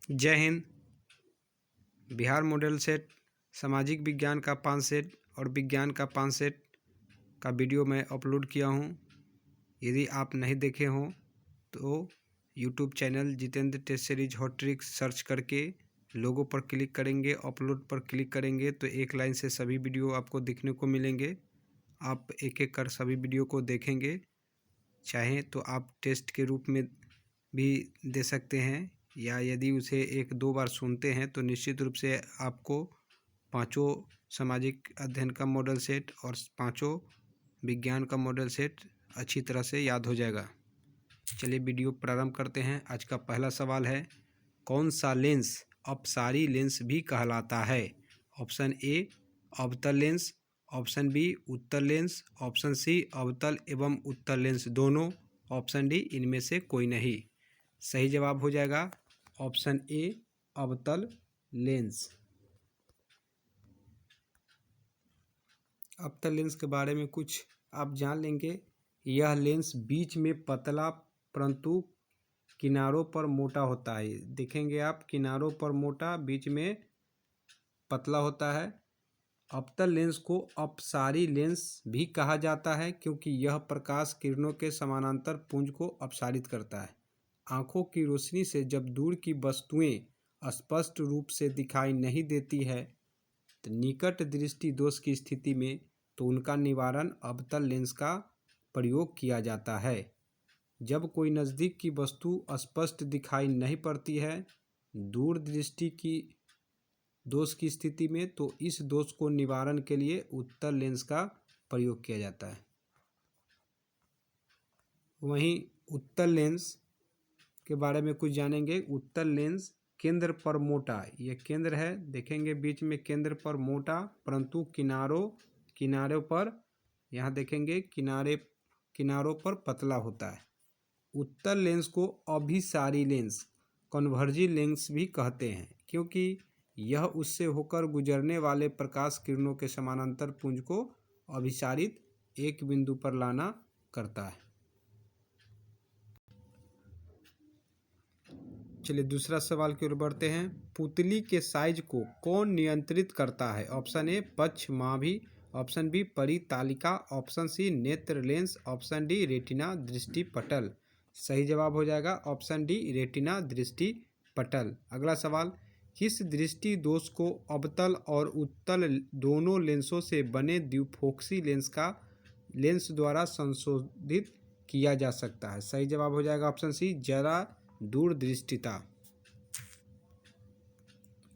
जय Hind. Bihar model set सामाजिक विज्ञान का 5 सेट और विज्ञान का 5 सेट का वीडियो मैं अपलोड किया हूं। यदि आप नहीं देखे हों तो YouTube channel Jitendra test series hot tricks search करके लोगो पर क्लिक करेंगे, अपलोड पर क्लिक करेंगे तो एक लाइन से सभी वीडियो आपको देखने को मिलेंगे। आप एक एक कर सभी वीडियो को देखेंगे। चाहें तो आप टेस्ट के रूप में भी दे सकते हैं, या यदि उसे 1-2 बार सुनते हैं तो निश्चित रूप से आपको पांचों सामाजिक अध्ययन का मॉडल सेट और पांचों विज्ञान का मॉडल सेट अच्छी तरह से याद हो जाएगा। चलिए वीडियो प्रारंभ करते हैं। आज का पहला सवाल है, कौन सा लेंस अपसारी लेंस भी कहलाता है? ऑप्शन ए अवतल लेंस, ऑप्शन बी उत्तल लेंस, ऑप्शन सी अवतल एवं उत्तल लेंस दोनों, ऑप्शन डी इनमें से कोई नहीं। सही जवाब हो जाएगा ऑप्शन ए अवतल लेंस। अवतल लेंस के बारे में कुछ आप जान लेंगे। यह लेंस बीच में पतला परंतु किनारों पर मोटा होता है। देखेंगे आप, किनारों पर मोटा, बीच में पतला होता है। अवतल लेंस को अपसारी लेंस भी कहा जाता है क्योंकि यह प्रकाश किरणों के समानांतर पुंज को अपसारित करता है। आँखों की रोशनी से जब दूर की वस्तुएं स्पष्ट रूप से दिखाई नहीं देती है तो निकट दृष्टि दोष की स्थिति में तो उनका निवारण अवतल लेंस का प्रयोग किया जाता है। जब कोई नज़दीक की वस्तु स्पष्ट दिखाई नहीं पड़ती है दूर दृष्टि की दोष की स्थिति में तो इस दोष को निवारण के लिए उत्तल लेंस का प्रयोग किया जाता है। वहीं उत्तल लेंस के बारे में कुछ जानेंगे। उत्तल लेंस केंद्र पर मोटा, यह केंद्र है, देखेंगे बीच में केंद्र पर मोटा परंतु किनारों पर, यहाँ देखेंगे किनारों पर पतला होता है। उत्तल लेंस को अभिसारी लेंस कन्वर्जिंग लेंस भी कहते हैं क्योंकि यह उससे होकर गुजरने वाले प्रकाश किरणों के समानांतर पुंज को अभिसारित एक बिंदु पर लाना करता है। चलिए दूसरा सवाल की ओर बढ़ते हैं। पुतली के साइज को कौन नियंत्रित करता है? ऑप्शन ए पक्षमाभी, ऑप्शन बी परितालिका, ऑप्शन सी नेत्र लेंस, ऑप्शन डी रेटिना दृष्टि पटल। सही जवाब हो जाएगा ऑप्शन डी रेटिना दृष्टि पटल। अगला सवाल, किस दृष्टि दोष को अवतल और उत्तल दोनों लेंसों से बने द्विफोक्सी लेंस द्वारा संशोधित किया जा सकता है? सही जवाब हो जाएगा ऑप्शन सी जरा दूरदृष्टिता।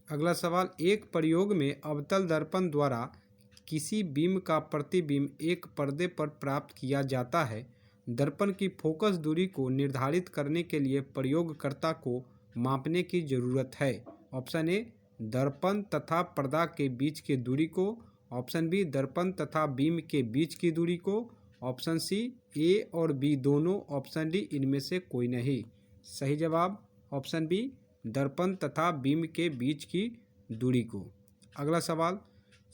अगला सवाल, एक प्रयोग में अवतल दर्पण द्वारा किसी बीम का प्रतिबिंब एक पर्दे पर प्राप्त किया जाता है। दर्पण की फोकस दूरी को निर्धारित करने के लिए प्रयोगकर्ता को मापने की जरूरत है। ऑप्शन ए दर्पण तथा पर्दा के बीच की दूरी को, ऑप्शन बी दर्पण तथा बीम के बीच की दूरी को, ऑप्शन सी ए और बी दोनों, ऑप्शन डी इनमें से कोई नहीं। सही जवाब ऑप्शन बी दर्पण तथा बीम के बीच की दूरी को। अगला सवाल,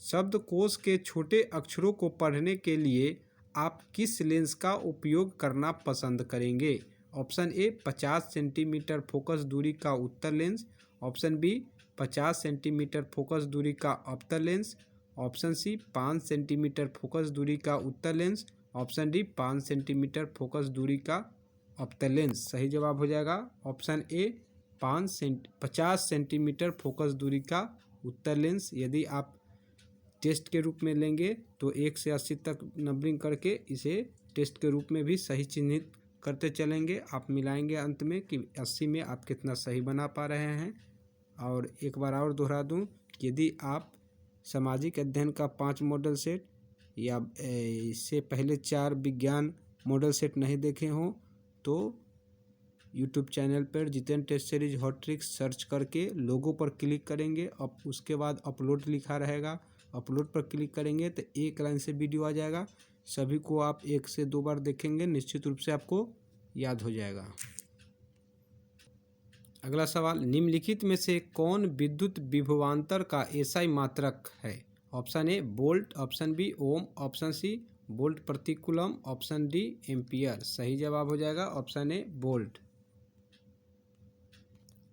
शब्दकोश के छोटे अक्षरों को पढ़ने के लिए आप किस लेंस का उपयोग करना पसंद करेंगे? ऑप्शन ए 50 सेंटीमीटर फोकस दूरी का उत्तल lens, option B 50 centimetre focus दूरी का अवतल lens, option C 5 centimetre focus दूरी का उत्तल lens, option D 5 centimetre focus दूरी का अवतल लेंस। सही जवाब हो जाएगा ऑप्शन ए 50 सेंटीमीटर फोकस दूरी का उत्तल लेंस। यदि आप टेस्ट के रूप में लेंगे तो 1 से 80 तक नंबरिंग करके इसे टेस्ट के रूप में भी सही चिन्हित करते चलेंगे। आप मिलाएंगे अंत में कि 80 में आप कितना सही बना पा रहे हैं। और एक बार और दोहरा दूं, यदि आप सामाजिक अध्ययन का 5 मॉडल सेट या इससे पहले 4 विज्ञान मॉडल सेट नहीं देखे हों तो यूट्यूब चैनल पर Jitendra test series hot tricks search करके लोगो पर क्लिक करेंगे। अब उसके बाद अपलोड लिखा रहेगा, अपलोड पर क्लिक करेंगे तो एक लाइन से वीडियो आ जाएगा। सभी को आप 1 से 2 बार देखेंगे, निश्चित रूप से आपको याद हो जाएगा। अगला सवाल, निम्नलिखित में से कौन विद्युत विभवांतर का एसआई मात्रक है? Option A volt, option B ohm, option C volt प्रति कूलम, ऑप्शन डी एम्पियर। सही जवाब हो जाएगा ऑप्शन ए वोल्ट।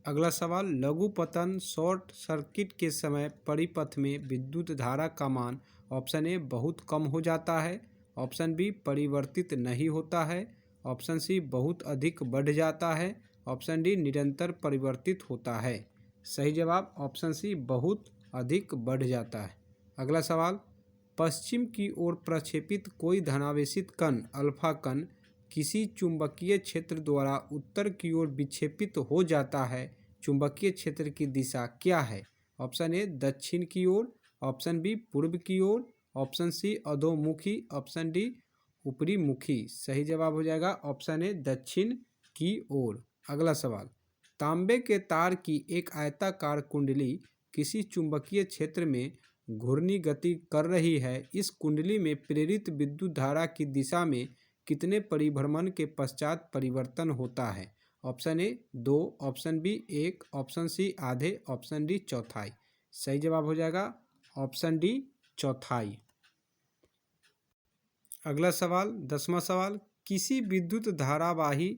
अगला सवाल, लघु पतन शॉर्ट सर्किट के समय परिपथ में विद्युत धारा का मान ऑप्शन ए बहुत कम हो जाता है, ऑप्शन बी परिवर्तित नहीं होता है, ऑप्शन सी बहुत अधिक बढ़ जाता है, ऑप्शन डी निरंतर परिवर्तित होता है। सही जवाब ऑप्शन सी बहुत अधिक बढ़ जाता है। अगला सवाल, पश्चिम की ओर प्रक्षेपित कोई धनावेशित कण अल्फा कण किसी चुंबकीय क्षेत्र द्वारा उत्तर की ओर विक्षेपित हो जाता है, चुंबकीय क्षेत्र की दिशा क्या है? ऑप्शन ए दक्षिण की ओर, ऑप्शन बी पूर्व की ओर, ऑप्शन सी अधोमुखी, ऑप्शन डी ऊपरी मुखी। सही जवाब हो जाएगा ऑप्शन ए दक्षिण की ओर। अगला सवाल, तांबे के तार की एक आयताकार कुंडली किसी चुंबकीय क्षेत्र में घूर्णी गति कर रही है। इस कुंडली में प्रेरित विद्युत धारा की दिशा में कितने परिभ्रमण के पश्चात परिवर्तन होता है? Option A 2, option B 1, option C आधे, ऑप्शन डी चौथाई। सही जवाब हो जाएगा ऑप्शन डी चौथाई। अगला सवाल 10वां सवाल, किसी विद्युत धारावाही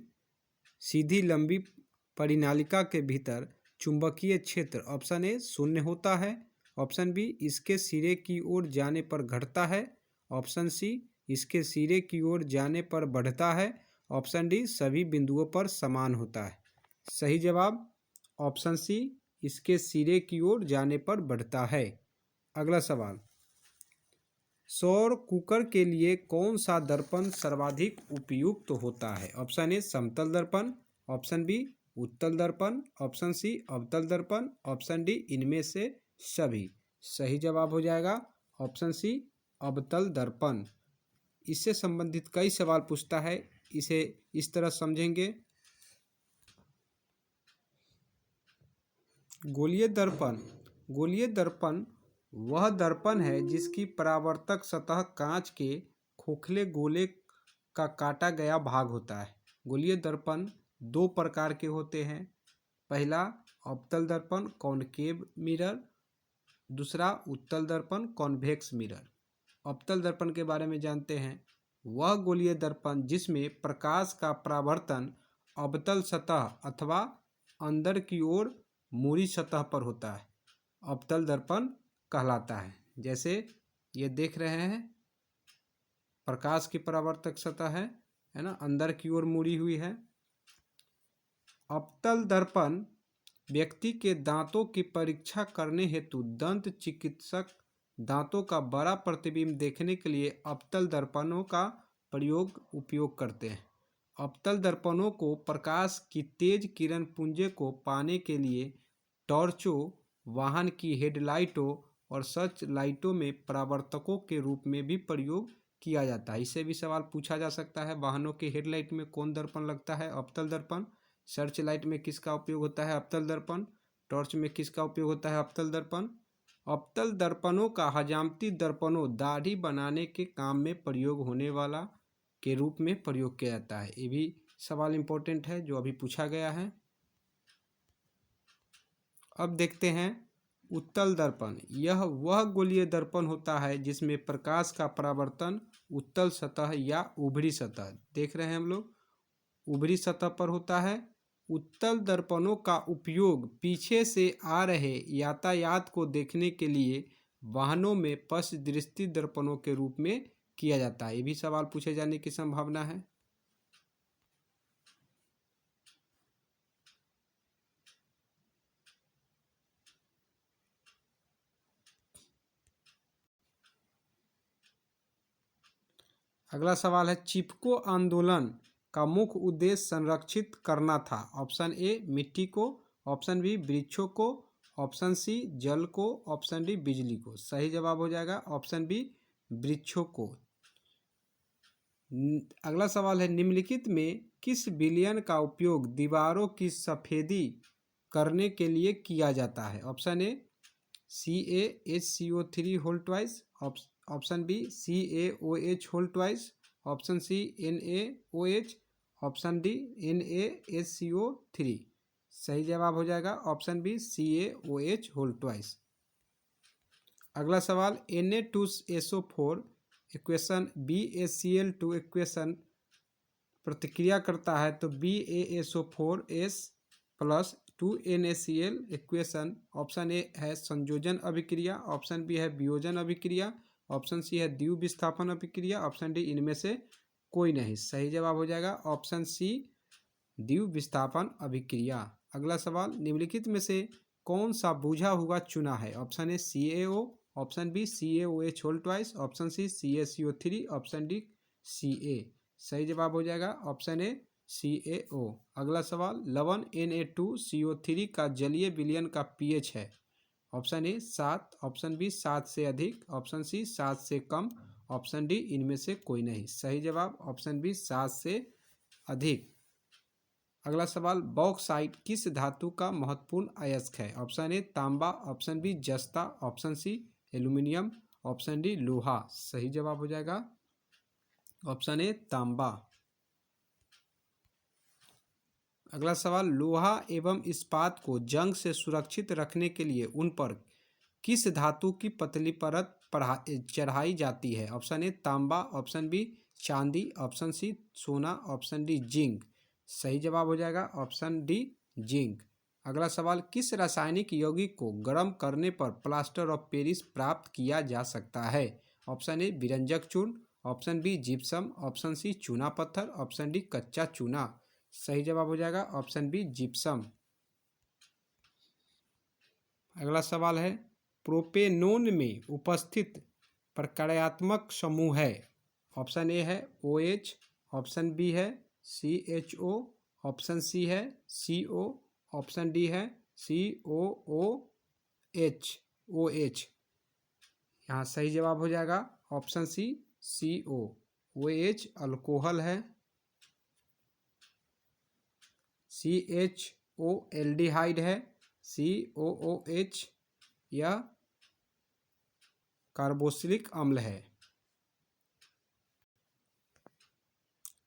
सीधी लंबी परिनालिका के भीतर चुंबकीय क्षेत्र ऑप्शन ए 0 होता है, ऑप्शन बी इसके सिरे की ओर जाने पर घटता है, ऑप्शन सी इसके सिरे की ओर जाने पर बढ़ता है, ऑप्शन डी सभी बिंदुओं पर समान होता है। सही जवाब ऑप्शन सी इसके सिरे की ओर जाने पर बढ़ता है। अगला सवाल, सौर कुकर के लिए कौन सा दर्पण सर्वाधिक उपयुक्त होता है? ऑप्शन ए समतल दर्पण, ऑप्शन बी उत्तल दर्पण, ऑप्शन सी अवतल दर्पण, ऑप्शन डी इनमें से सभी। सही जवाब हो जाएगा ऑप्शन सी अवतल दर्पण। इससे संबंधित कई सवाल पूछता है, इसे इस तरह समझेंगे। गोलीय दर्पण, गोलीय दर्पण वह दर्पण है जिसकी परावर्तक सतह कांच के खोखले गोले का काटा गया भाग होता है। गोलीय दर्पण दो प्रकार के होते हैं, पहला अवतल दर्पण कॉनकेव मिरर, दूसरा उत्तल दर्पण कॉन्वेक्स मिरर। अवतल दर्पण के बारे में जानते हैं, वह गोलीय दर्पण जिसमें प्रकाश का परावर्तन अवतल सतह अथवा अंदर की ओर मुड़ी सतह पर होता है, अवतल दर्पण कहलाता है। जैसे ये देख रहे हैं, प्रकाश की परावर्तक सतह है ना, अंदर की ओर मुड़ी हुई है। अवतल दर्पण व्यक्ति के दांतों की परीक्षा करने हेतु दंत चिकित्सक दांतों का बड़ा प्रतिबिंब देखने के लिए अवतल दर्पणों का उपयोग करते हैं। अवतल दर्पणों को प्रकाश की तेज किरण पुंज को पाने के लिए टॉर्चों, वाहन की हेडलाइटों और सर्च लाइटों में परावर्तकों के रूप में भी प्रयोग किया जाता है। इससे भी सवाल पूछा जा सकता है, वाहनों के हेडलाइट में कौन दर्पण लगता है? अवतल दर्पण। सर्च लाइट में किसका उपयोग होता है? अवतल दर्पण। टॉर्च में किसका उपयोग होता है? अवतल दर्पण। अवतल दर्पणों का हजामती दर्पणों दाढ़ी बनाने के काम में प्रयोग होने वाला के रूप में प्रयोग किया जाता है। ये भी सवाल इंपॉर्टेंट है जो अभी पूछा गया है। अब देखते हैं उत्तल दर्पण। यह वह गोलीय दर्पण होता है जिसमें प्रकाश का परावर्तन उत्तल सतह या ऊभरी सतह, देख रहे हैं हम लोग, ऊभरी सतह पर होता है। उत्तल दर्पणों का उपयोग पीछे से आ रहे यातायात को देखने के लिए वाहनों में पश्च दृष्टि दर्पणों के रूप में किया जाता है। ये भी सवाल पूछे जाने की संभावना है। अगला सवाल है, चिपको आंदोलन का मुख्य उद्देश्य संरक्षित करना था। ऑप्शन ए मिट्टी को, ऑप्शन बी वृक्षों को, ऑप्शन सी जल को, ऑप्शन डी बिजली को। सही जवाब हो जाएगा ऑप्शन बी वृक्षों को। अगला सवाल है, निम्नलिखित में किस विलयन का उपयोग दीवारों की सफेदी करने के लिए किया जाता है? Option A CaHCO3 whole twice, option B CaOH whole twice, option C NaOH, option D NaHCO3। सही जवाब हो जाएगा option B CaOH whole twice. अगला सवाल, Na2SO4 इक्वेशन BaCl2 इक्वेशन प्रतिक्रिया करता है तो BaSO4S plus 2NaCl equation. Option A है संयोजन अभिक्रिया, ऑप्शन बी है वियोजन अभिक्रिया, ऑप्शन सी है द्वितीय विस्थापन अभिक्रिया, ऑप्शन डी इनमें से कोई नहीं। सही जवाब हो जाएगा ऑप्शन सी द्वितीय विस्थापन अभिक्रिया। अगला सवाल, निम्नलिखित में से कौन सा बुझा हुआ चूना है? Option A CaO, option B CaOH whole twice, option C CaCO3, option D Ca। सही जवाब हो जाएगा ऑप्शन ए CaO। अगला सवाल, लवण Na2CO3 का जलीय विलयन का pH है? ऑप्शन ए 7, ऑप्शन बी 7 से अधिक, ऑप्शन सी 7 से कम, ऑप्शन डी इनमें से कोई नहीं। सही जवाब ऑप्शन बी 7 से अधिक। अगला सवाल, बॉक्साइट किस धातु का महत्वपूर्ण अयस्क है? ऑप्शन ए तांबा, ऑप्शन बी जस्ता, option C aluminium, option D लोहा। सही जवाब हो जाएगा ऑप्शन ए तांबा। अगला सवाल, लोहा एवं इस्पात को जंग से सुरक्षित रखने के लिए उन पर किस धातु की पतली परत चढ़ाई जाती है? ऑप्शन ए तांबा, ऑप्शन बी चांदी, ऑप्शन सी सोना, ऑप्शन डी जिंक। सही जवाब हो जाएगा ऑप्शन डी जिंक। अगला सवाल, किस रासायनिक यौगिक को गर्म करने पर प्लास्टर ऑफ पेरिस प्राप्त किया जा सकता है? ऑप्शन ए विरंजक चूर्ण, option B gypsum, option C चूना पत्थर, ऑप्शन डी कच्चा चूना। सही जवाब हो जाएगा ऑप्शन बी जिप्सम। अगला सवाल है, प्रोपेनोन में उपस्थित प्रकार्यात्मक समूह है? ऑप्शन ए है OH, ऑप्शन बी है CHO, ऑप्शन सी है CO, ऑप्शन डी है OH। यहाँ सही जवाब हो जाएगा option C CO। OH alcohol है, CHO एल्डिहाइड है, COOH यह कार्बोक्सिलिक अम्ल है।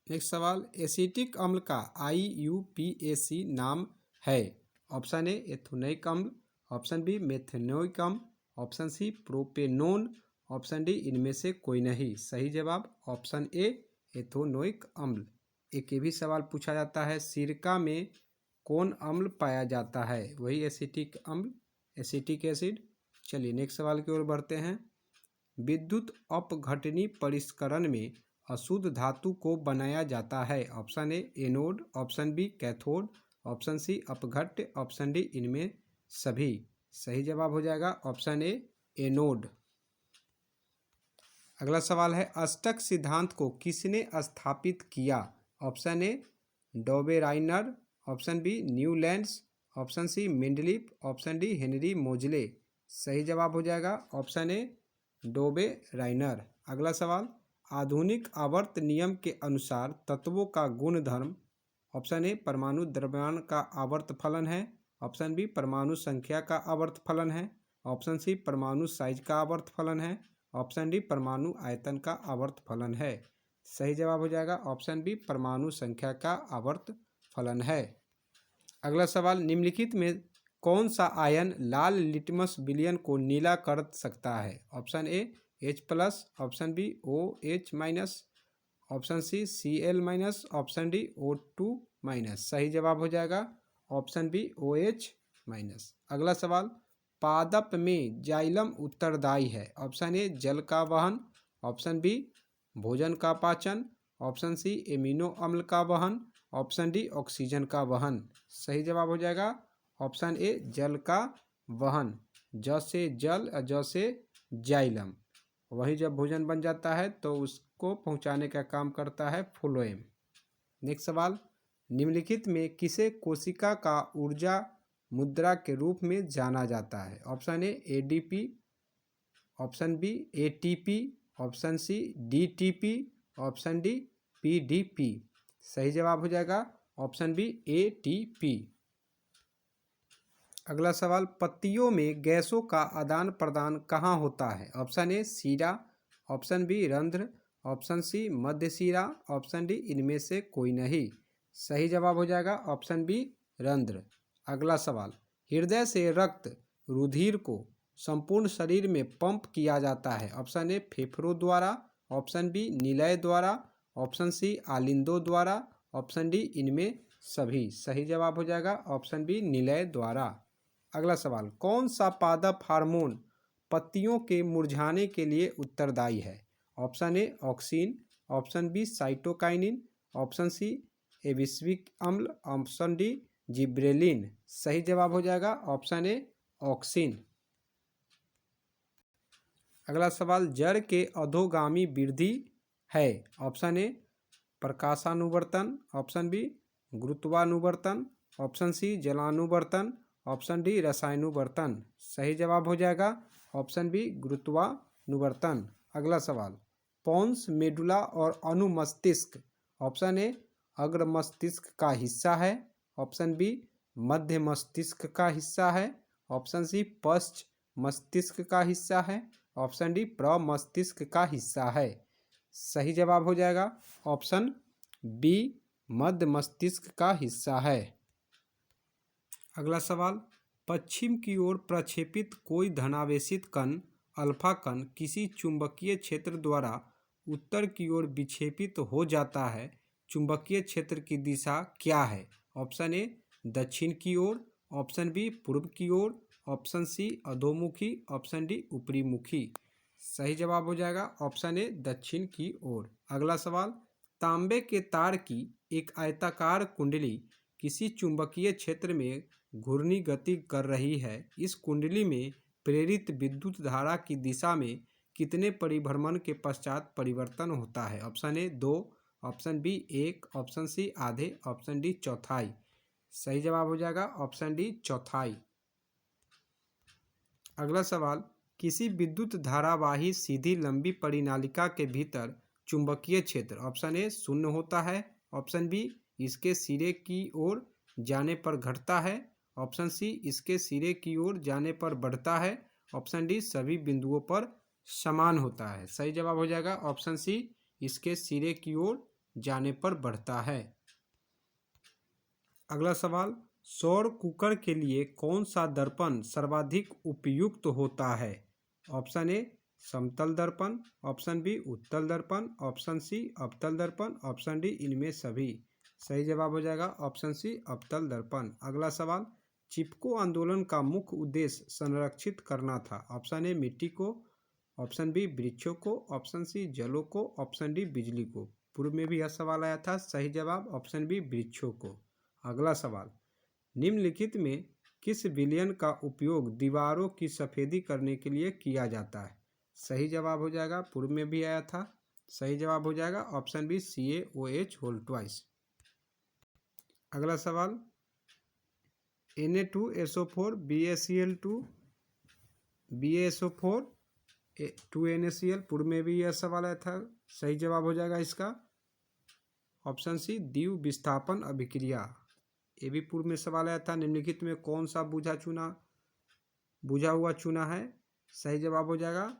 नेक्स्ट सवाल, एसिटिक अम्ल का IUPAC नाम है? ऑप्शन ए एथेनोइक अम्ल, ऑप्शन बी मेथेनोइक अम्ल, option C propanone, option D इनमें से कोई नहीं। सही जवाब ऑप्शन ए एथेनोइक अम्ल। एक ये भी सवाल पूछा जाता है, सिरका में कौन अम्ल पाया जाता है? वही एसिटिक अम्ल, एसिटिक एसिड। चलिए नेक्स्ट सवाल की ओर बढ़ते हैं। विद्युत अपघटनी परिष्करण में अशुद्ध धातु को बनाया जाता है? Option A anode, option B cathode, option C अपघट्य, ऑप्शन डी इनमें सभी। सही जवाब हो जाएगा ऑप्शन ए एनोड। अगला सवाल है, अष्टक सिद्धांत को किसने स्थापित किया? Option A Dobereiner, option B Newlands, option C Mendeleev, option D Henry Moseley. सही जवाब हो जाएगा ऑप्शन ए डॉबेराइनर। अगला सवाल, आधुनिक आवर्त नियम के अनुसार तत्वों का गुणधर्म? ऑप्शन ए परमाणु द्रव्यमान का आवर्त फलन है, ऑप्शन बी परमाणु संख्या का आवर्त फलन है, ऑप्शन सी परमाणु साइज का आवर्त फलन है, ऑप्शन डी परमाणु आयतन का आवर्त फलन है। सही जवाब हो जाएगा ऑप्शन बी परमाणु संख्या का आवर्त फलन है। अगला सवाल, निम्नलिखित में कौन सा आयन लाल लिटमस विलयन को नीला कर सकता है? Option A H+, option B OH-, option C Cl-, option D O2-। सही जवाब हो जाएगा ऑप्शन बी OH-। अगला सवाल, पादप में जाइलम उत्तरदायी है? ऑप्शन ए जल का वहन, ऑप्शन बी भोजन का पाचन, ऑप्शन सी एमिनो अम्ल का वहन, ऑप्शन डी ऑक्सीजन का वहन। सही जवाब हो जाएगा ऑप्शन ए जल का वहन। ज से जल, ज से जाइलम, वही जब भोजन बन जाता है तो उसको पहुंचाने का काम करता है फ्लोएम। नेक्स्ट सवाल, निम्नलिखित में किसे कोशिका का ऊर्जा मुद्रा के रूप में जाना जाता है? Option A ADP, option B ATP, option C DTP, option D PDP। सही जवाब हो जाएगा ऑप्शन बी ATP। अगला सवाल, पत्तियों में गैसों का आदान प्रदान कहाँ होता है? ऑप्शन ए सीरा, ऑप्शन बी रंध्र, ऑप्शन सी मध्य सीरा, ऑप्शन डी इनमें से कोई नहीं। सही जवाब हो जाएगा ऑप्शन बी रंध्र। अगला सवाल, हृदय से रक्त रुधिर को संपूर्ण शरीर में पंप किया जाता है? ऑप्शन ए फेफड़ों द्वारा, ऑप्शन बी निलय द्वारा, ऑप्शन सी आलिंदों द्वारा, ऑप्शन डी इनमें सभी। सही जवाब हो जाएगा ऑप्शन बी निलय द्वारा। अगला सवाल, कौन सा पादप हार्मोन पत्तियों के मुरझाने के लिए उत्तरदायी है? Option A auxin, option B cytokinin, option C abscisic अम्ल, ऑप्शन डी जिब्रेलिन। सही जवाब हो जाएगा ऑप्शन ए ऑक्सिन। अगला सवाल, जड़ के अधोगामी वृद्धि है? ऑप्शन ए प्रकाशानुवर्तन, ऑप्शन बी गुरुत्वानुवर्तन, ऑप्शन सी जलानुवर्तन, ऑप्शन डी रसायनुवर्तन। सही जवाब हो जाएगा ऑप्शन बी गुरुत्वानुवर्तन। अगला सवाल, पोन्स मेडुला और अनुमस्तिष्क ऑप्शन ए अग्र मस्तिष्क का हिस्सा है, ऑप्शन बी मध्य मस्तिष्क का हिस्सा है, ऑप्शन सी पश्च मस्तिष्क का हिस्सा है, ऑप्शन डी प्रमस्तिष्क का हिस्सा है। सही जवाब हो जाएगा ऑप्शन बी मध्य मस्तिष्क का हिस्सा है। अगला सवाल, पश्चिम की ओर प्रक्षेपित कोई धनावेशित कण अल्फा कण किसी चुंबकीय क्षेत्र द्वारा उत्तर की ओर विक्षेपित हो जाता है, चुंबकीय क्षेत्र की दिशा क्या है? ऑप्शन ए दक्षिण की ओर, ऑप्शन बी पूर्व की ओर, ऑप्शन सी अधोमुखी, ऑप्शन डी ऊपरी मुखी। सही जवाब हो जाएगा ऑप्शन ए दक्षिण की ओर। अगला सवाल, तांबे के तार की एक आयताकार कुंडली किसी चुंबकीय क्षेत्र में घूर्णी गति कर रही है, इस कुंडली में प्रेरित विद्युत धारा की दिशा में कितने परिभ्रमण के पश्चात परिवर्तन होता है? Option A 2, option B 1, option C आधे, ऑप्शन डी चौथाई। सही जवाब हो जाएगा ऑप्शन डी चौथाई। अगला सवाल, किसी विद्युत धारावाही सीधी लंबी परिनालिका के भीतर चुंबकीय क्षेत्र ऑप्शन ए शून्य होता है, ऑप्शन बी इसके सिरे की ओर जाने पर घटता है, ऑप्शन सी इसके सिरे की ओर जाने पर बढ़ता है, ऑप्शन डी सभी बिंदुओं पर समान होता है। सही जवाब हो जाएगा ऑप्शन सी इसके सिरे की ओर जाने पर बढ़ता है। अगला सवाल, सौर कुकर के लिए कौन सा दर्पण सर्वाधिक उपयुक्त होता है? ऑप्शन ए समतल दर्पण, ऑप्शन बी उत्तल दर्पण, ऑप्शन सी अवतल दर्पण, ऑप्शन डी इनमें सभी। सही जवाब हो जाएगा ऑप्शन सी अवतल दर्पण। अगला सवाल, चिपको आंदोलन का मुख्य उद्देश्य संरक्षित करना था? ऑप्शन ए मिट्टी को, ऑप्शन बी वृक्षों को, ऑप्शन सी जलों को, ऑप्शन डी बिजली को। पूर्व में भी यह सवाल आया था। सही जवाब ऑप्शन बी वृक्षों को। अगला सवाल, निम्नलिखित में किस विलयन का उपयोग दीवारों की सफेदी करने के लिए किया जाता है? सही जवाब हो जाएगा, पूर्व में भी आया था। सही जवाब हो जाएगा option B CaOH whole twice. अगला सवाल, Na2SO4 BaCl2 BaSO4 2NaCl। पूर्व में भी यह सवाल आया था। सही जवाब हो जाएगा इसका ऑप्शन सी द्विव विस्थापन अभिक्रिया। ये भी पूर्व में सवाल आया था। निम्नलिखित में कौन सा बुझा हुआ चूना है? सही जवाब हो जाएगा,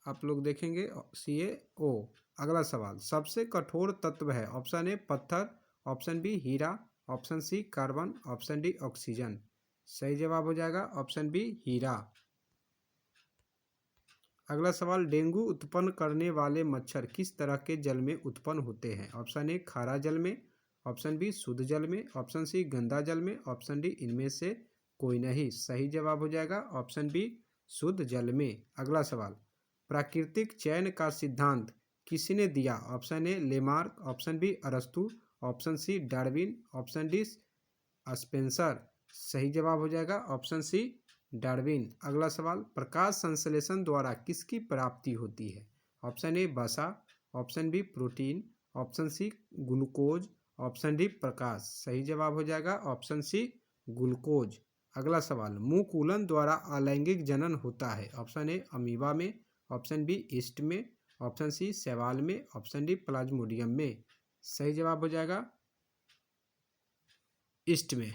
आप लोग देखेंगे CaO। अगला सवाल, सबसे कठोर तत्व है? ऑप्शन ए पत्थर, ऑप्शन बी हीरा, option C carbon, option D oxygen. सही जवाब हो जाएगा ऑप्शन बी हीरा। अगला सवाल, डेंगू उत्पन्न करने वाले मच्छर किस तरह के जल में उत्पन्न होते हैं? ऑप्शन ए खारा जल में, ऑप्शन बी शुद्ध जल में, ऑप्शन सी गंदा जल में, ऑप्शन डी इनमें से कोई नहीं। सही जवाब हो जाएगा ऑप्शन बी शुद्ध जल में। अगला सवाल, प्राकृतिक चयन का सिद्धांत किसने दिया? Option A Lamarck, option B अरस्तु, option C Darwin, option D Spencer. सही जवाब हो जाएगा ऑप्शन सी डार्विन। अगला सवाल, प्रकाश संश्लेषण द्वारा किसकी प्राप्ति होती है? ऑप्शन ए वसा, option B protein, option C glucose, option D प्रकाश। सही जवाब हो जाएगा ऑप्शन सी ग्लूकोज। अगला सवाल, मुकुलन द्वारा अलैंगिक जनन होता है? ऑप्शन ए अमीबा में, ऑप्शन बी ईस्ट में, ऑप्शन सी शैवाल में, ऑप्शन डी प्लाज्मोडियम में। सही जवाब हो जाएगा ईस्ट में।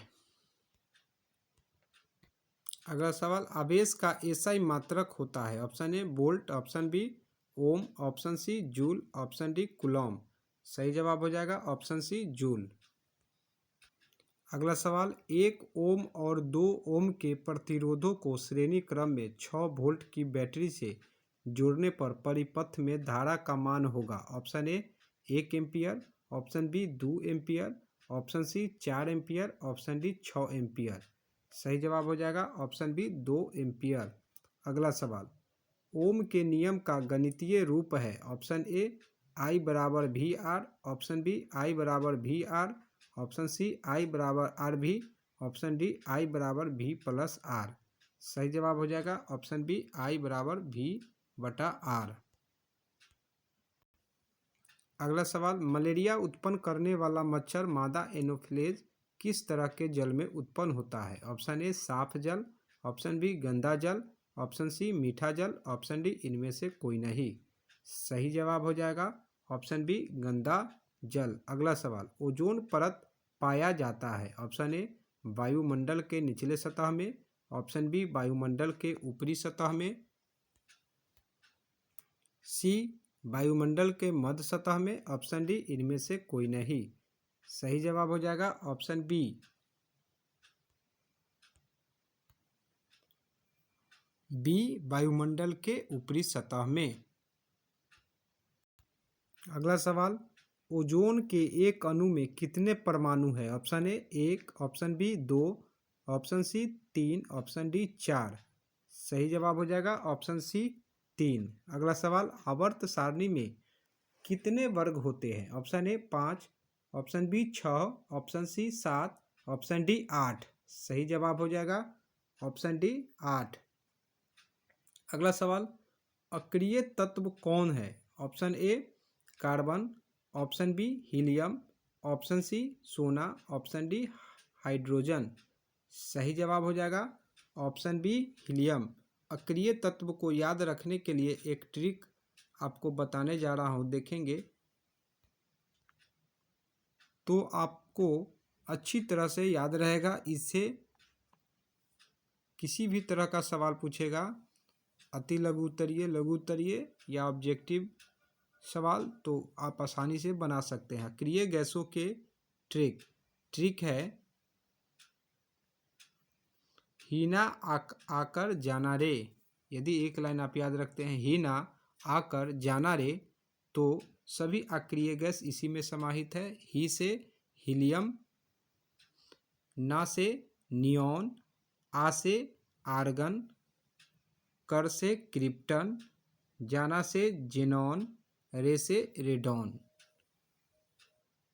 अगला सवाल, आवेश का एसआई मात्रक होता है? Option A volt, option B ohm, option C joule, option D coulomb. सही जवाब हो जाएगा ऑप्शन सी जूल। अगला सवाल, 1 ओम और 2 ओम के प्रतिरोधों को श्रेणी क्रम में 6 वोल्ट की बैटरी से जोड़ने पर परिपथ में धारा का मान होगा? Option A 1 ampere, option B 2 ampere, option C 4 ampere, option D 6 ampere. सही जवाब हो जाएगा ऑप्शन बी 2 एम्पियर। अगला सवाल, ओम के नियम का गणितीय रूप है। ऑप्शन ए आई बराबर V R, option B I बराबर V R, option C I बराबर आर भी, ऑप्शन डी आई बराबर वी प्लस आर। सही जवाब हो जाएगा ऑप्शन बी आई बराबर वी बटा आर। अगला सवाल, मलेरिया उत्पन्न करने वाला मच्छर मादा एनोफिलेज किस तरह के जल में उत्पन्न होता है। ऑप्शन ए साफ जल, ऑप्शन बी गंदा जल, ऑप्शन सी मीठा जल, ऑप्शन डी इनमें से कोई नहीं। सही जवाब हो जाएगा ऑप्शन बी गंदा जल। अगला सवाल, ओजोन परत पाया जाता है। ऑप्शन ए वायुमंडल के निचले सतह में, ऑप्शन बी वायुमंडल के ऊपरी सतह में, सी वायुमंडल के मध्य सतह में, ऑप्शन डी इनमें से कोई नहीं। सही जवाब हो जाएगा ऑप्शन बी वायुमंडल के ऊपरी सतह में। अगला सवाल, ओजोन के एक अणु में कितने परमाणु है। Option A 1, option B 2, option C 3, option D 4। सही जवाब हो जाएगा ऑप्शन सी 3। अगला सवाल, आवर्त सारणी में कितने वर्ग होते हैं। Option A 5, option B 6, option C 7, option D 8। सही जवाब हो जाएगा ऑप्शन डी 8। अगला सवाल, अक्रिय तत्व कौन है। Option A carbon, option B helium, option C सोना, ऑप्शन डी हाइड्रोजन। सही जवाब हो जाएगा ऑप्शन बी हीलियम। अक्रिय तत्व को याद रखने के लिए एक ट्रिक आपको बताने जा रहा हूँ, देखेंगे तो आपको अच्छी तरह से याद रहेगा। इससे किसी भी तरह का सवाल पूछेगा, अति लघु उत्तरीय, लघु उत्तरीय या ऑब्जेक्टिव सवाल, तो आप आसानी से बना सकते हैं। अक्रिय गैसों के ट्रिक है, हीना आकर जाना रे। यदि एक लाइन आप याद रखते हैं, हीना आकर जाना रे, तो सभी अक्रिय गैस इसी में समाहित है। ही से हीलियम, ना से नियॉन, आ से आर्गन, कर से क्रिप्टन, जाना से जेनॉन, रे से रेडॉन।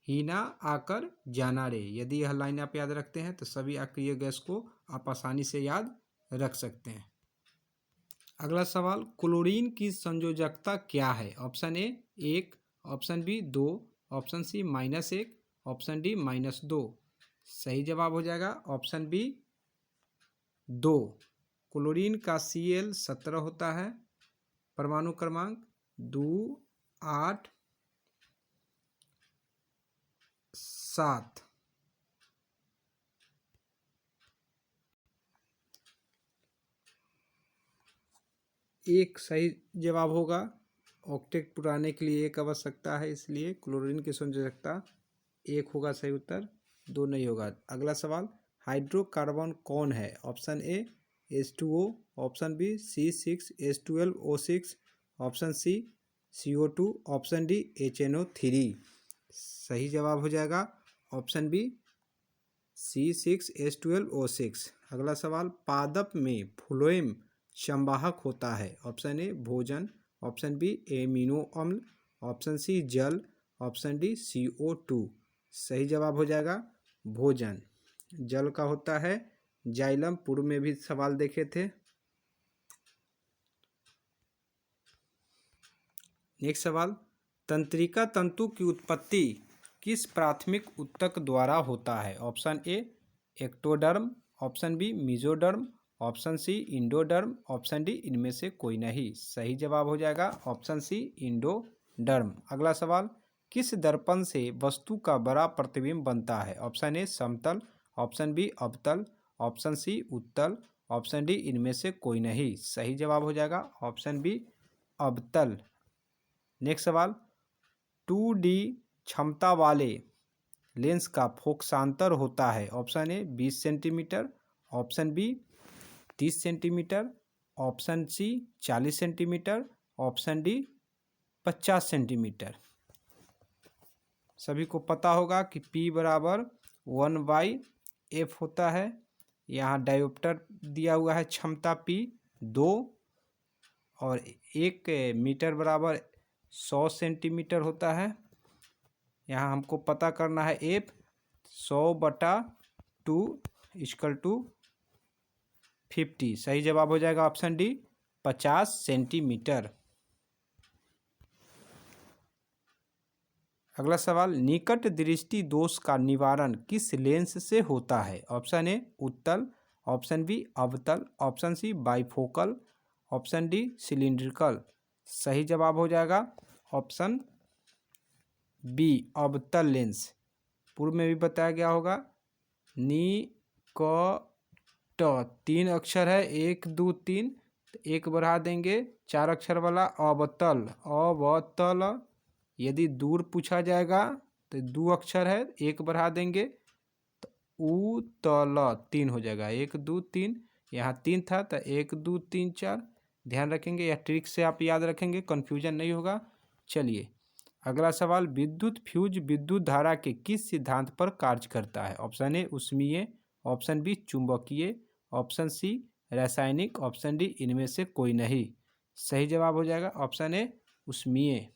हीना आकर जाना रे, यदि यह लाइन आप याद रखते हैं तो सभी अक्रिय गैस को आप आसानी से याद रख सकते हैं। अगला सवाल, क्लोरीन की संयोजकता क्या है। Option A 1, option B 2, option C -1, option D -2। सही जवाब हो जाएगा ऑप्शन बी 2। क्लोरीन का Cl 17 होता है, परमाणु क्रमांक 2, 8, 7। एक सही जवाब होगा। ऑक्टेट पुराने के लिए एक आवश्यकता है, इसलिए क्लोरीन की संयोजकता 1 होगा सही उत्तर, 2 नहीं होगा। अगला सवाल, हाइड्रोकार्बन कौन है। Option A H2O, option B C6H12O6, option C CO2, option D HNO3। सही जवाब हो जाएगा ऑप्शन बी C6H12O6। अगला सवाल, पादप में फ्लोएम संवाहक होता है। ऑप्शन ए भोजन, ऑप्शन बी एमिनो अम्ल, ऑप्शन सी जल, ऑप्शन डी CO2। सही जवाब हो जाएगा भोजन। जल का होता है जाइलम, पूर्व में भी सवाल देखे थे। नेक्स्ट सवाल, तंत्रिका तंतु की उत्पत्ति किस प्राथमिक ऊतक द्वारा होता है। Option A ectoderm, option B mesoderm, option C endoderm, option D इनमें से कोई नहीं। सही जवाब हो जाएगा ऑप्शन सी इंडोडर्म। अगला सवाल, किस दर्पण से वस्तु का बड़ा प्रतिबिंब बनता है। ऑप्शन ए समतल, ऑप्शन बी अवतल, ऑप्शन सी उत्तल, ऑप्शन डी इनमें से कोई नहीं। सही जवाब हो जाएगा ऑप्शन बी अवतल। नेक्स्ट सवाल, 2D क्षमता वाले लेंस का फोकसांतर होता है। Option A 20 centimetre, option B 30 centimetre, option C 40 centimetre, option D 50 centimetre. सभी को पता होगा कि P बराबर 1/F होता है। यहाँ डायोप्टर दिया हुआ है, क्षमता P 2 और 1 मीटर बराबर 100 सेंटीमीटर होता है। यहाँ हमको पता करना है F 100/2 = 50। सही जवाब हो जाएगा ऑप्शन डी 50 सेंटीमीटर। अगला सवाल, निकट दृष्टि दोष का निवारण किस लेंस से होता है? ऑप्शन ए उत्तल, ऑप्शन बी अवतल, option C bifocal, option D cylindrical. सही जवाब हो जाएगा ऑप्शन बी अवतल लेंस। पूर्व में भी बताया गया होगा। निकट 3 अक्षर है, 1 2 3, एक बढ़ा देंगे 4 अक्षर वाला अवतल। अवतल यदि दूर पूछा जाएगा तो 2 अक्षर है, 1 बढ़ा देंगे तो उतल 3 हो जाएगा। 1 2 3, यहाँ 3 था तो 1 2 3 4। ध्यान रखेंगे, यह ट्रिक से आप याद रखेंगे, कन्फ्यूजन नहीं होगा। चलिए अगला सवाल, विद्युत फ्यूज विद्युत धारा के किस सिद्धांत पर कार्य करता है? ऑप्शन ए ऊष्मीय, ऑप्शन बी चुंबकीय, ऑप्शन सी रासायनिक, ऑप्शन डी इनमें से कोई नहीं। सही जवाब हो जाएगा ऑप्शन ए ऊष्मीय।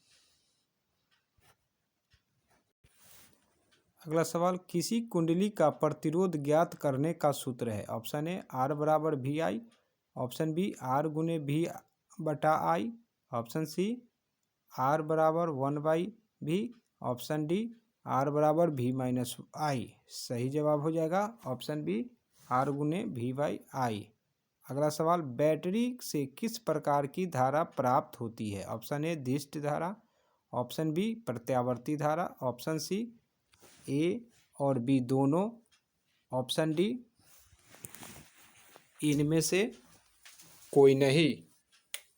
अगला सवाल, किसी कुंडली का प्रतिरोध ज्ञात करने का सूत्र है? ऑप्शन ए R बराबर VI, ऑप्शन बी R गुने V/I, ऑप्शन सी R बराबर 1/V, ऑप्शन डी R बराबर V-I। सही जवाब हो जाएगा ऑप्शन बी R गुने V/I। अगला सवाल, बैटरी से किस प्रकार की धारा प्राप्त होती है? ऑप्शन ए दिष्ट धारा, ऑप्शन बी प्रत्यावर्ती धारा, ऑप्शन सी ए और बी दोनों, ऑप्शन डी इनमें से कोई नहीं।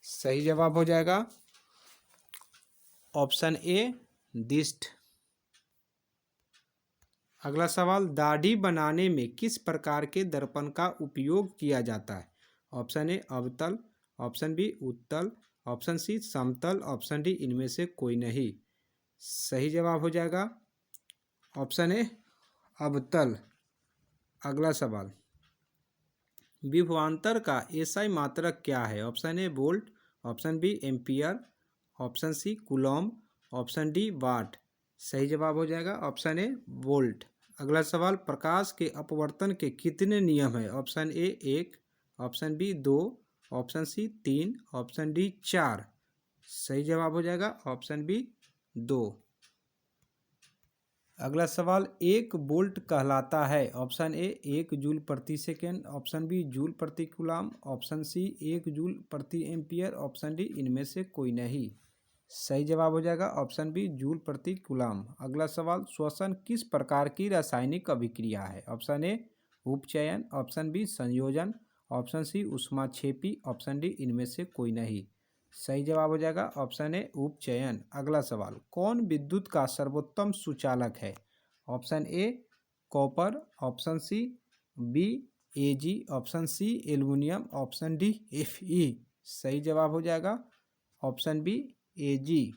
सही जवाब हो जाएगा ऑप्शन ए दिष्ट। अगला सवाल, दाढ़ी बनाने में किस प्रकार के दर्पण का उपयोग किया जाता है? ऑप्शन ए अवतल, ऑप्शन बी उत्तल, ऑप्शन सी समतल, ऑप्शन डी इनमें से कोई नहीं। सही जवाब हो जाएगा ऑप्शन ए अवतल। अगला सवाल, विभवांतर का एसआई मात्रक क्या है? Option A volt, option B ampere, option C coulomb, option D watt. सही जवाब हो जाएगा ऑप्शन ए वोल्ट। अगला सवाल, प्रकाश के अपवर्तन के कितने नियम है? Option A 1, option B 2, option C 3, option D 4। सही जवाब हो जाएगा ऑप्शन बी 2। अगला सवाल, 1 वोल्ट कहलाता है? ऑप्शन ए 1 जूल प्रति सेकेंड, ऑप्शन बी जूल प्रति कूलाम, ऑप्शन सी 1 जूल प्रति एम्पियर, ऑप्शन डी इनमें से कोई नहीं। सही जवाब हो जाएगा ऑप्शन बी जूल प्रति कूलाम। अगला सवाल, श्वसन किस प्रकार की रासायनिक अभिक्रिया है? ऑप्शन ए उपचयन, ऑप्शन बी संयोजन, ऑप्शन सी ऊष्माक्षेपी, ऑप्शन डी इनमें से कोई नहीं। सही जवाब हो जाएगा ऑप्शन ए उपचयन। अगला सवाल, कौन विद्युत का सर्वोत्तम सुचालक है? Option A copper, option C B Ag, option C aluminium, option D Fe। सही जवाब हो जाएगा ऑप्शन बी Ag।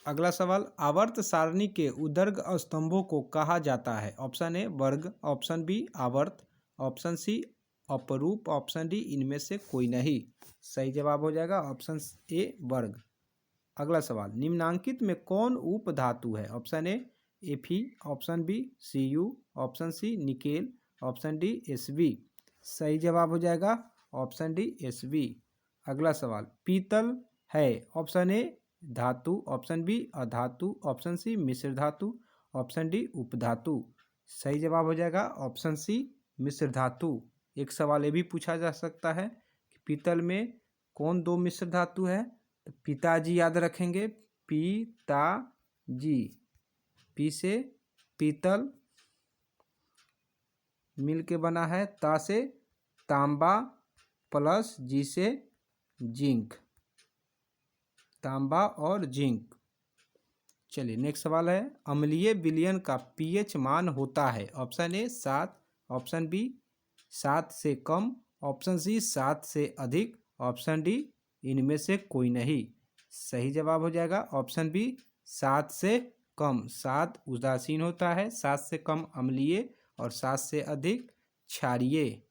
अगला सवाल, आवर्त सारणी के उदर्ग स्तंभों को कहा जाता है? ऑप्शन ए वर्ग, ऑप्शन बी आवर्त, ऑप्शन सी अपरूप, ऑप्शन डी इनमें से कोई नहीं। सही जवाब हो जाएगा ऑप्शन ए वर्ग। अगला सवाल, निम्नांकित में कौन उप धातु है? Option A Fe, option B Cu, option C nickel, option D Sb। सही जवाब हो जाएगा ऑप्शन डी Sb। अगला सवाल, पीतल है? ऑप्शन ए धातु, ऑप्शन बी अधातु, ऑप्शन सी मिश्र धातु, ऑप्शन डी उपधातु। सही जवाब हो जाएगा ऑप्शन सी मिश्र धातु। एक सवाल ये भी पूछा जा सकता है कि पीतल में कौन 2 मिश्र धातु है? तो पिताजी याद रखेंगे, पिताजी। पी से पीतल मिल के बना है, ता से तांबा प्लस जी से जिंक, तांबा और जिंक। चलिए नेक्स्ट सवाल है, अम्लीय विलयन का पीएच मान होता है? ऑप्शन ए 7, ऑप्शन बी 7 से कम, ऑप्शन सी 7 से अधिक, ऑप्शन डी इनमें से कोई नहीं। सही जवाब हो जाएगा ऑप्शन बी 7 से कम, 7 उदासीन होता है, 7 से कम अम्लीय और 7 से अधिक क्षारीय।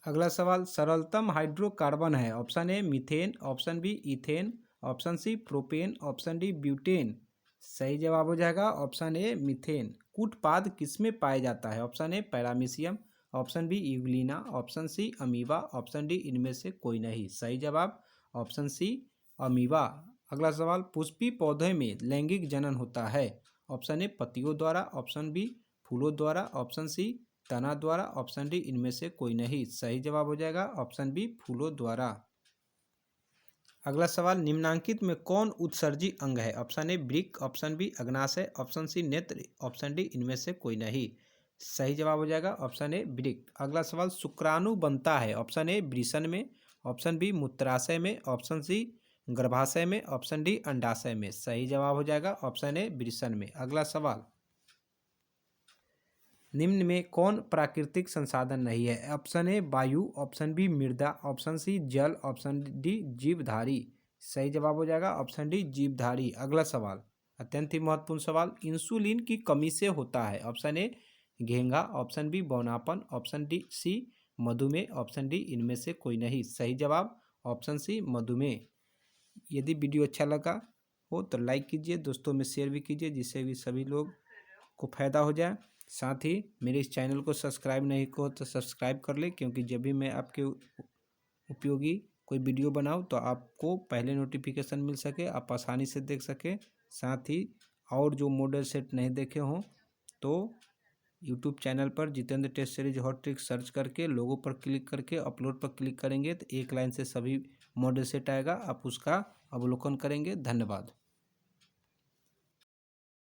अगला सवाल, सरलतम हाइड्रोकार्बन है। Option A methane, option B ethane, option C propane, option D butane. सही जवाब हो जाएगा ऑप्शन ए मीथेन। कूटपाद किसमें पाया जाता है? Option A paramecium, option B euglena, option C amoeba, option D इनमें से कोई नहीं। सही जवाब ऑप्शन सी अमीबा। अगला सवाल, पुष्पी पौधे में लैंगिक जनन होता है। ऑप्शन ए पत्तियों द्वारा, ऑप्शन बी फूलों द्वारा, ऑप्शन सी तना द्वारा, ऑप्शन डी इनमें से कोई नहीं। सही जवाब हो जाएगा ऑप्शन बी फूलों द्वारा। अगला सवाल, निम्नांकित में कौन उत्सर्जी अंग है? ऑप्शन ए वृक्क, ऑप्शन बी अग्नाशय, ऑप्शन सी नेत्र, ऑप्शन डी इनमें से कोई नहीं। सही जवाब हो जाएगा ऑप्शन ए वृक्क। अगला सवाल, शुक्राणु बनता है। ऑप्शन ए वृषण में, ऑप्शन बी मूत्राशय में, ऑप्शन सी गर्भाशय में, ऑप्शन डी अंडाशय में। सही जवाब हो जाएगा ऑप्शन ए वृषण में। अगला सवाल, निम्न में कौन प्राकृतिक संसाधन नहीं है? ऑप्शन ए वायु, ऑप्शन बी मृदा, ऑप्शन सी जल, ऑप्शन डी जीवधारी। सही जवाब हो जाएगा ऑप्शन डी जीवधारी। अगला सवाल, अत्यंत ही महत्वपूर्ण सवाल, इंसुलिन की कमी से होता है। ऑप्शन ए घेंघा, ऑप्शन बी बौनापन, ऑप्शन डी सी मधुमेह, ऑप्शन डी इनमें से कोई नहीं। सही जवाब ऑप्शन सी मधुमेह। यदि वीडियो अच्छा लगा हो तो लाइक कीजिए, दोस्तों में शेयर भी कीजिए, जिससे भी सभी लोग को फायदा हो जाए। साथ ही मेरे इस चैनल को सब्सक्राइब नहीं को तो सब्सक्राइब कर ले, क्योंकि जब भी मैं आपके उपयोगी कोई वीडियो बनाऊं तो आपको पहले नोटिफिकेशन मिल सके, आप आसानी से देख सके। साथ ही और जो मॉडल सेट नहीं देखे हों तो यूट्यूब चैनल पर Jitendra test series hot trick search करके लोगो पर क्लिक करके अपलोड पर क्लिक करेंगे तो एक लाइन से सभी मॉडल सेट आएगा, आप उसका अवलोकन करेंगे। धन्यवाद।